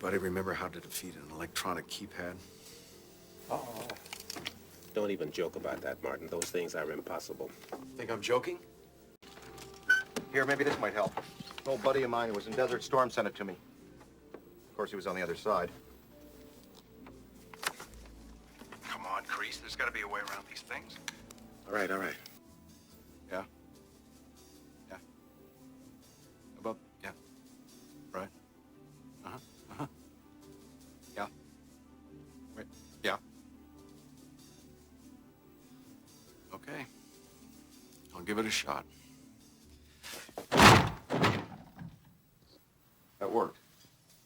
Anybody remember how to defeat an electronic keypad? Oh. Don't even joke about that, Martin. Those things are impossible. Think I'm joking? Here, maybe this might help. An old buddy of mine who was in Desert Storm sent it to me. Of course, he was on the other side. Come on, Crease. There's got to be a way around these things. All right, all right. Yeah? Yeah. About, yeah. Right. Uh-huh. Uh-huh. Yeah. Wait. Yeah. Okay. I'll give it a shot.